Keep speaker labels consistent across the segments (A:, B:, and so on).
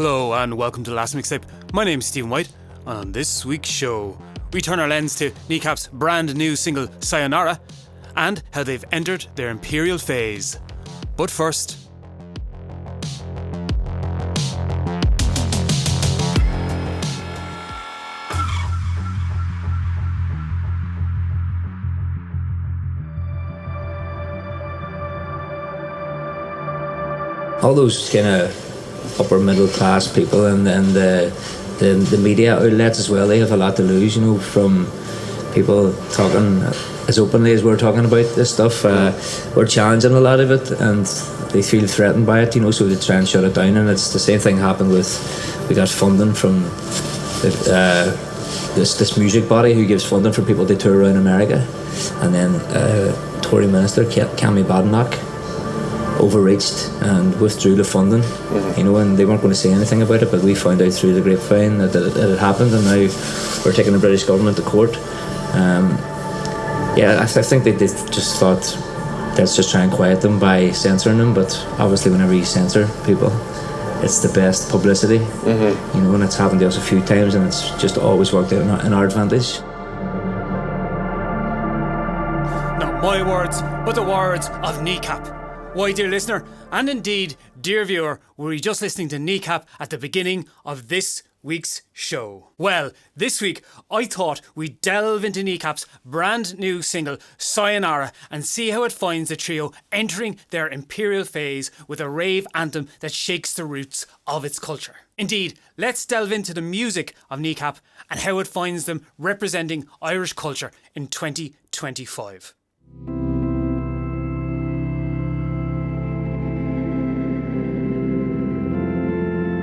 A: Hello and welcome to the last mixtape. My name's Stephen White. On this week's show, we turn our lens to Kneecap's brand new single Sayōnara and how they've entered their Imperial Phase. But first,
B: all those kind of upper middle class people and the media outlets as well, they have a lot to lose, you know, from people talking as openly as we're talking about this stuff. We're challenging a lot of it and they feel threatened by it, you know, so they try and shut it down. And it's the same thing happened we got funding from this music body who gives funding for people to tour around America, and then Tory Minister Kemi Badenoch overreached and withdrew the funding, you know, and they weren't going to say anything about it, but we found out through the grapevine that it had happened, and now we're taking the British government to court. I think they just thought, let's just try and quiet them by censoring them, but obviously whenever you censor people, it's the best publicity, you know, and it's happened to us a few times and it's just always worked out in our advantage.
A: not my words, but the words of Kneecap. Why, dear listener, and indeed, dear viewer, were you just listening to Kneecap at the beginning of this week's show? Well, this week, I thought we'd delve into Kneecap's brand new single, Sayōnara, and see how it finds the trio entering their Imperial Phase with a rave anthem that shakes the roots of its culture. Indeed, let's delve into the music of Kneecap and how it finds them representing Irish culture in 2025.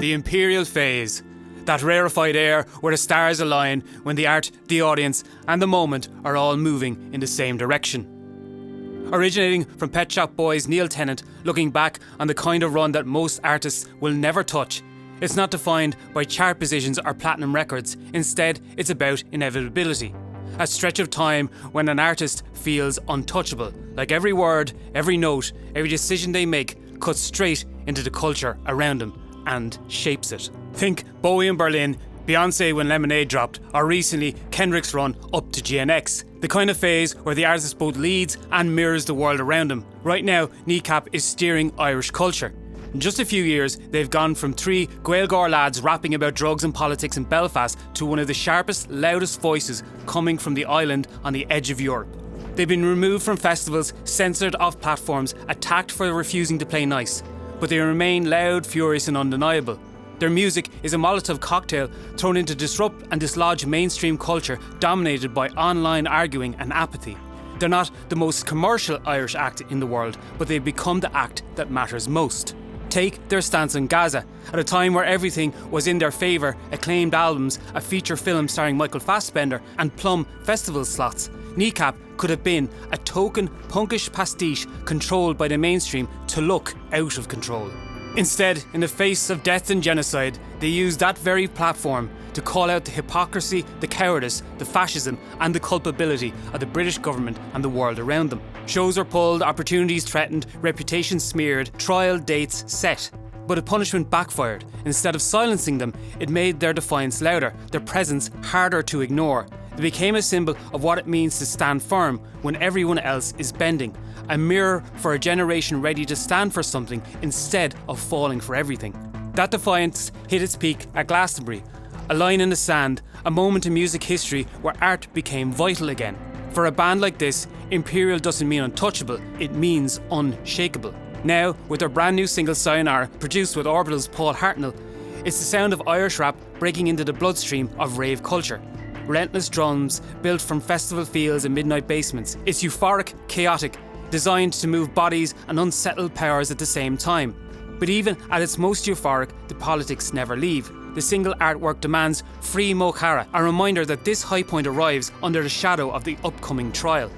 A: The Imperial Phase, that rarefied air where the stars align when the art, the audience and the moment are all moving in the same direction. Originating from Pet Shop Boys' Neil Tennant, looking back on the kind of run that most artists will never touch, it's not defined by chart positions or platinum records. Instead, it's about inevitability. A stretch of time when an artist feels untouchable, like every word, every note, every decision they make cuts straight into the culture around them and shapes it. Think Bowie in Berlin, Beyonce when Lemonade dropped, or recently Kendrick's run up to GNX. The kind of phase where the artist both leads and mirrors the world around him. Right now, Kneecap is steering Irish culture. In just a few years, they've gone from three Gaeilgeoir lads rapping about drugs and politics in Belfast to one of the sharpest, loudest voices coming from the island on the edge of Europe. They've been removed from festivals, censored off platforms, attacked for refusing to play nice. But they remain loud, furious and undeniable. Their music is a Molotov cocktail thrown in to disrupt and dislodge mainstream culture dominated by online arguing and apathy. They're not the most commercial Irish act in the world, but they've become the act that matters most. Take their stance on Gaza. At a time where everything was in their favour, acclaimed albums, a feature film starring Michael Fassbender and plum festival slots, Kneecap could have been a token punkish pastiche controlled by the mainstream to look out of control. Instead, in the face of death and genocide, they used that very platform to call out the hypocrisy, the cowardice, the fascism and the culpability of the British government and the world around them. Shows were pulled, opportunities threatened, reputations smeared, trial dates set. But a punishment backfired. Instead of silencing them, it made their defiance louder, their presence harder to ignore. They became a symbol of what it means to stand firm when everyone else is bending. A mirror for a generation ready to stand for something instead of falling for everything. That defiance hit its peak at Glastonbury. A line in the sand, a moment in music history where art became vital again. For a band like this, Imperial doesn't mean untouchable, it means unshakable. Now, with their brand new single Sayōnara, produced with Orbital's Paul Hartnell, it's the sound of Irish rap breaking into the bloodstream of rave culture. Relentless drums built from festival fields and midnight basements. It's euphoric, chaotic, designed to move bodies and unsettled powers at the same time. But even at its most euphoric, the politics never leave. The single artwork demands free Mo Chara, a reminder that this high point arrives under the shadow of the upcoming trial.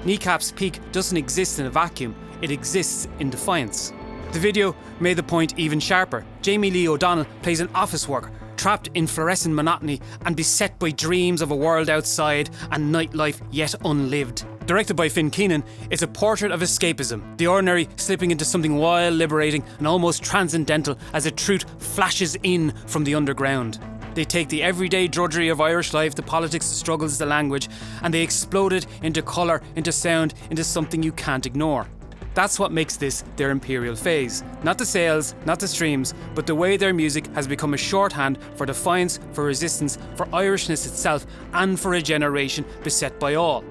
A: Kneecap's peak doesn't exist in a vacuum, it exists in defiance. The video made the point even sharper. Jamie Lee O'Donnell plays an office worker, trapped in fluorescent monotony and beset by dreams of a world outside and nightlife yet unlived. Directed by Finn Keenan, it's a portrait of escapism, the ordinary slipping into something wild, liberating and almost transcendental as a truth flashes in from the underground. They take the everyday drudgery of Irish life, the politics, the struggles, the language, and they explode it into colour, into sound, into something you can't ignore. That's what makes this their Imperial Phase. Not the sales, not the streams, but the way their music has become a shorthand for defiance, for resistance, for Irishness itself, and for a generation beset by all.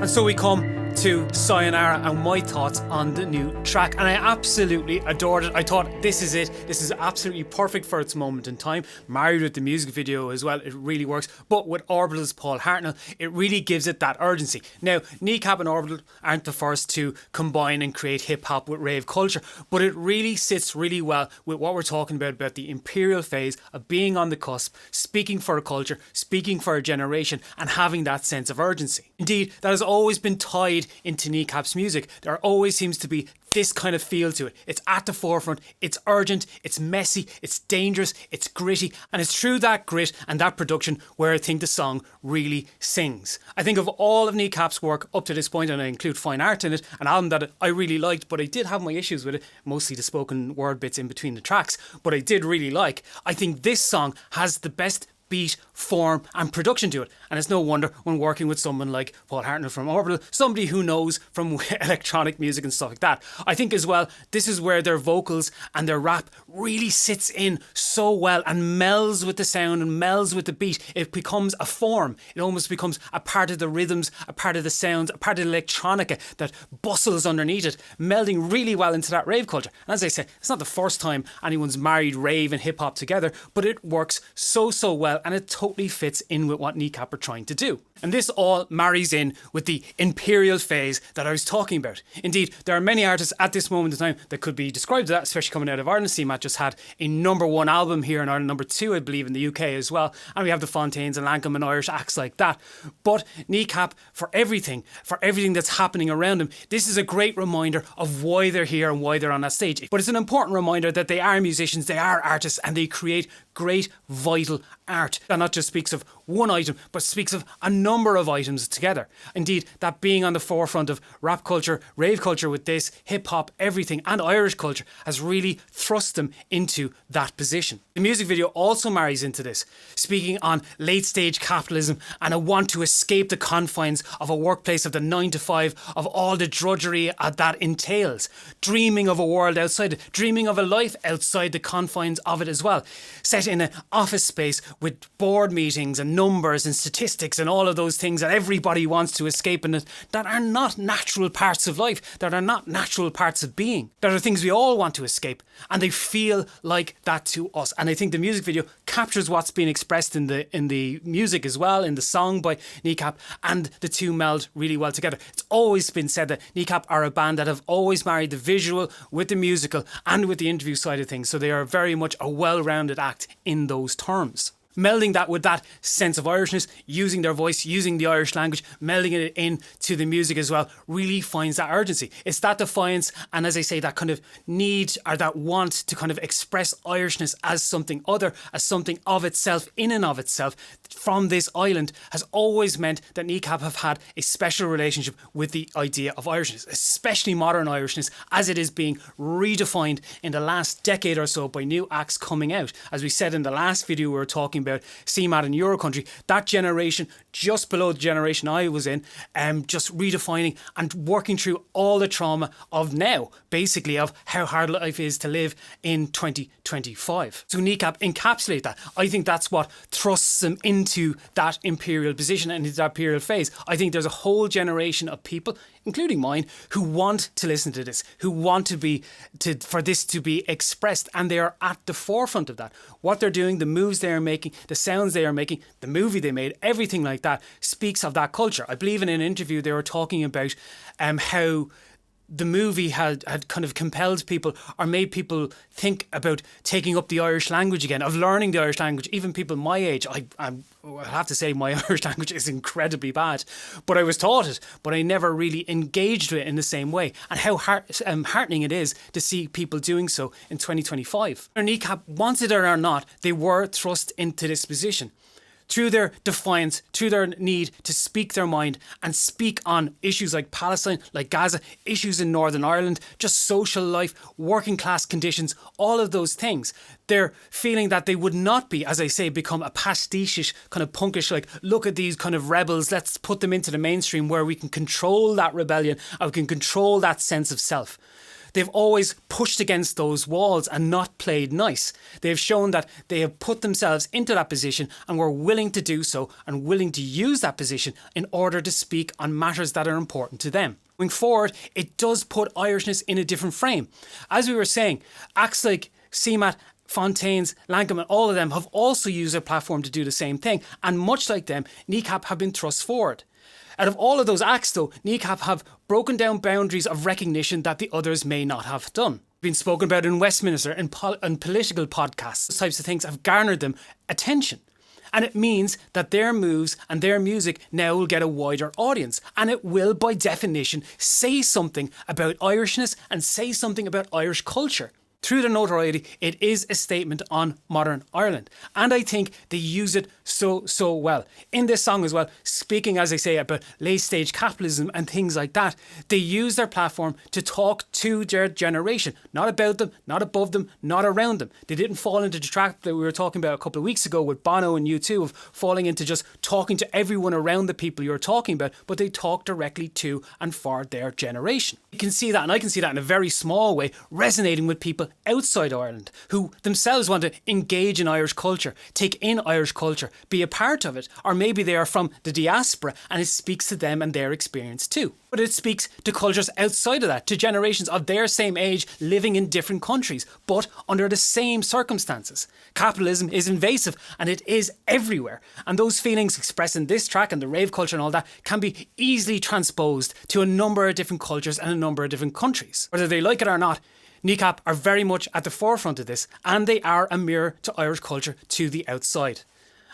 A: And so we come to Sayōnara and my thoughts on the new track, and I absolutely adored it. I thought this is it. This is absolutely perfect for its moment in time. Married with the music video as well, it really works. But with Orbital's Paul Hartnell, it really gives it that urgency. Now, Kneecap and Orbital aren't the first to combine and create hip-hop with rave culture, but it really sits really well with what we're talking about the Imperial Phase of being on the cusp, speaking for a culture, speaking for a generation, and having that sense of urgency. Indeed, that has always been tied into Kneecap's music. There always seems to be this kind of feel to it. It's at the forefront, it's urgent, it's messy, it's dangerous, it's gritty, and it's through that grit and that production where I think the song really sings. I think of all of Kneecap's work up to this point, and I include Fine Art in it, an album that I really liked, but I did have my issues with it, mostly the spoken word bits in between the tracks, but I did really like. I think this song has the best beat, form and production to it, and it's no wonder when working with someone like Paul Hartnell from Orbital, somebody who knows from electronic music and stuff like that. I think as well, this is where their vocals and their rap really sits in so well and melds with the sound and melds with the beat. It becomes a form. It almost becomes a part of the rhythms, a part of the sounds, a part of the electronica that bustles underneath it, melding really well into that rave culture. And as I say, it's not the first time anyone's married rave and hip hop together, but it works so well, and it totally fits in with what Kneecap are trying to do. And this all marries in with the Imperial Phase that I was talking about. Indeed, there are many artists at this moment in time that could be described as that, especially coming out of Ireland. CMAT just had a #1 album here in Ireland, #2 I believe in the UK as well, and we have the Fontaines and Lankham and Irish acts like that. But Kneecap, for everything that's happening around them, this is a great reminder of why they're here and why they're on that stage. But it's an important reminder that they are musicians, they are artists, and they create great, vital art that not just speaks of one item, but speaks of a number of items together. Indeed, that being on the forefront of rap culture, rave culture with this, hip hop, everything, and Irish culture has really thrust them into that position. The music video also marries into this, speaking on late stage capitalism and a want to escape the confines of a workplace of the 9 to 5, of all the drudgery that entails, dreaming of a world outside it, dreaming of a life outside the confines of it as well, set in an office space with board meetings and numbers and statistics and all of those things that everybody wants to escape in it, that are not natural parts of life, that are not natural parts of being, that are things we all want to escape, and they feel like that to us. And I think the music video captures what's being expressed in the music as well, in the song by Kneecap, and the two meld really well together. It's always been said that Kneecap are a band that have always married the visual with the musical and with the interview side of things, so they are very much a well-rounded act in those terms. Melding that with that sense of Irishness, using their voice, using the Irish language, melding it into the music as well, really finds that urgency. It's that defiance, and as I say, that kind of need or that want to kind of express Irishness as something other, as something of itself, in and of itself, from this island, has always meant that Kneecap have had a special relationship with the idea of Irishness, especially modern Irishness, as it is being redefined in the last decade or so by new acts coming out. As we said in the last video, we were talking about CMAT and Eurocountry, that generation just below the generation I was in, just redefining and working through all the trauma of now, basically, of how hard life is to live in 2025. So Kneecap encapsulate that. I think that's what thrusts them into that imperial position and into that Imperial Phase. I think there's a whole generation of people, including mine, who want to listen to this, who want for this to be expressed, and they are at the forefront of that. What they're doing, the moves they are making, the sounds they are making, the movie they made, everything like that speaks of that culture. I believe in an interview they were talking about how the movie had kind of compelled people or made people think about taking up the Irish language again, of learning the Irish language. Even people my age, I have to say my Irish language is incredibly bad, but I was taught it, but I never really engaged with it in the same way. And how heartening it is to see people doing so in 2025. Kneecap, wanted it or not, they were thrust into this position. Through their defiance, through their need to speak their mind and speak on issues like Palestine, like Gaza, issues in Northern Ireland, just social life, working class conditions, all of those things. They're feeling that they would not be, as I say, become a pastiche-ish, kind of punkish, like, look at these kind of rebels, let's put them into the mainstream where we can control that rebellion and we can control that sense of self. They've always pushed against those walls and not played nice. They've shown that they have put themselves into that position and were willing to do so and willing to use that position in order to speak on matters that are important to them. Going forward, it does put Irishness in a different frame. As we were saying, acts like CMAT, Fontaines, Lankham and all of them have also used their platform to do the same thing, and much like them, Kneecap have been thrust forward. Out of all of those acts though, Kneecap have broken down boundaries of recognition that the others may not have done. Been spoken about in Westminster and political podcasts. Those types of things have garnered them attention. And it means that their moves and their music now will get a wider audience. And it will, by definition, say something about Irishness and say something about Irish culture. Through their notoriety, it is a statement on modern Ireland. And I think they use it so well. In this song as well, speaking, as I say, about late-stage capitalism and things like that, they use their platform to talk to their generation. Not about them, not above them, not around them. They didn't fall into the trap that we were talking about a couple of weeks ago with Bono and U2 of falling into just talking to everyone around the people you're talking about, but they talk directly to and for their generation. You can see that, and I can see that in a very small way, resonating with people outside Ireland who themselves want to engage in Irish culture, take in Irish culture, be a part of it, or maybe they are from the diaspora and it speaks to them and their experience too. But it speaks to cultures outside of that, to generations of their same age living in different countries, but under the same circumstances. Capitalism is invasive and it is everywhere. And those feelings expressed in this track and the rave culture and all that can be easily transposed to a number of different cultures and a number of different countries. Whether they like it or not, Kneecap are very much at the forefront of this, and they are a mirror to Irish culture to the outside.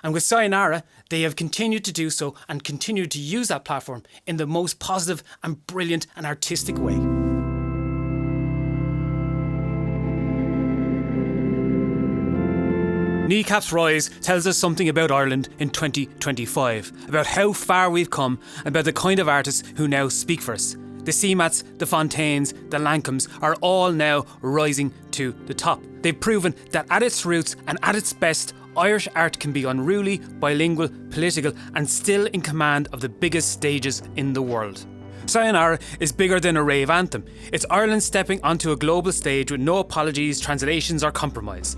A: And with Sayōnara, they have continued to do so and continued to use that platform in the most positive and brilliant and artistic way. Kneecap's rise tells us something about Ireland in 2025, about how far we've come, and about the kind of artists who now speak for us. The CMATs, the Fontaines, the Lankhams are all now rising to the top. They've proven that at its roots and at its best, Irish art can be unruly, bilingual, political, and still in command of the biggest stages in the world. Sayōnara is bigger than a rave anthem. It's Ireland stepping onto a global stage with no apologies, translations, or compromise.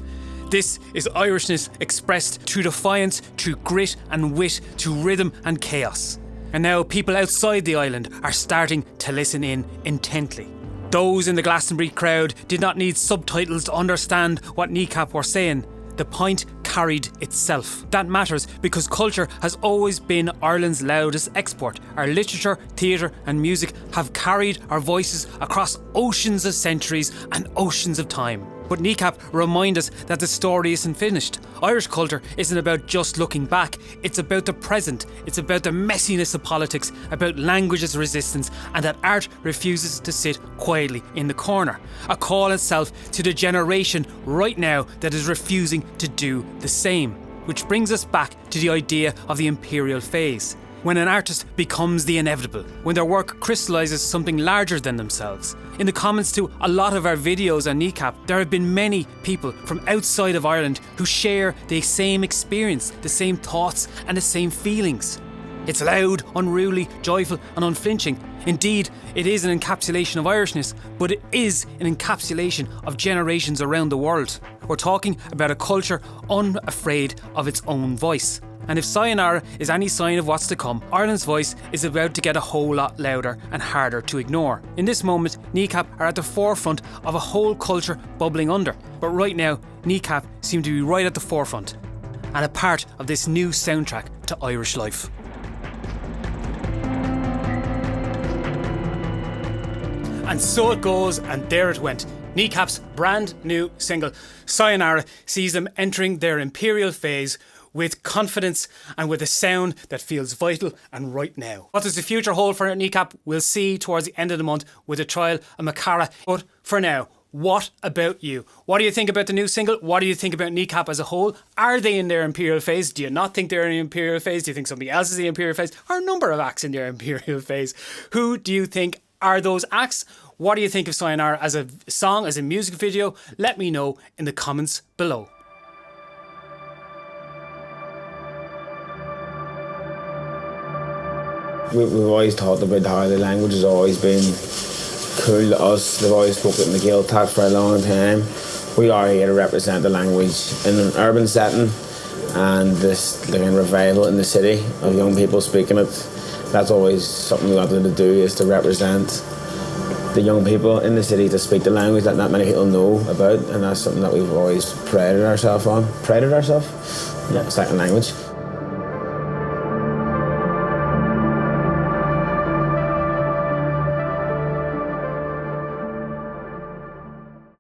A: This is Irishness expressed through defiance, through grit and wit, through rhythm and chaos. And now people outside the island are starting to listen in intently. Those in the Glastonbury crowd did not need subtitles to understand what Kneecap were saying. The point carried itself. That matters because culture has always been Ireland's loudest export. Our literature, theatre and music have carried our voices across oceans of centuries and oceans of time. But Kneecap remind us that the story isn't finished. Irish culture isn't about just looking back, it's about the present, it's about the messiness of politics, about language's resistance, and that art refuses to sit quietly in the corner. A call itself to the generation right now that is refusing to do the same. Which brings us back to the idea of the Imperial Phase. When an artist becomes the inevitable, when their work crystallises something larger than themselves. In the comments to a lot of our videos on Kneecap, there have been many people from outside of Ireland who share the same experience, the same thoughts and the same feelings. It's loud, unruly, joyful and unflinching. Indeed, it is an encapsulation of Irishness, but it is an encapsulation of generations around the world. We're talking about a culture unafraid of its own voice. And if Sayōnara is any sign of what's to come, Ireland's voice is about to get a whole lot louder and harder to ignore. In this moment, Kneecap are at the forefront of a whole culture bubbling under. But right now, Kneecap seem to be right at the forefront and a part of this new soundtrack to Irish life. And so it goes, and there it went. Kneecap's brand new single, Sayōnara, sees them entering their Imperial Phase with confidence and with a sound that feels vital and right now. What does the future hold for Kneecap? We'll see towards the end of the month with a trial of Mo Chara. But for now, what about you? What do you think about the new single? What do you think about Kneecap as a whole? Are they in their Imperial Phase? Do you not think they're in the Imperial Phase? Do you think somebody else is in the Imperial Phase? Are a number of acts in their Imperial Phase? Who do you think are those acts? What do you think of Sayōnara as a song, as a music video? Let me know in the comments below.
C: We've always talked about how the language has always been cool to us. They've always spoken in the Gaeltacht for a long time. We are here to represent the language in an urban setting, and this revival in the city of young people speaking it. That's always something we wanted to do, is to represent the young people in the city to speak the language that not many people know about, and that's something that we've always prided ourselves on. Prided ourselves? Yeah, second language.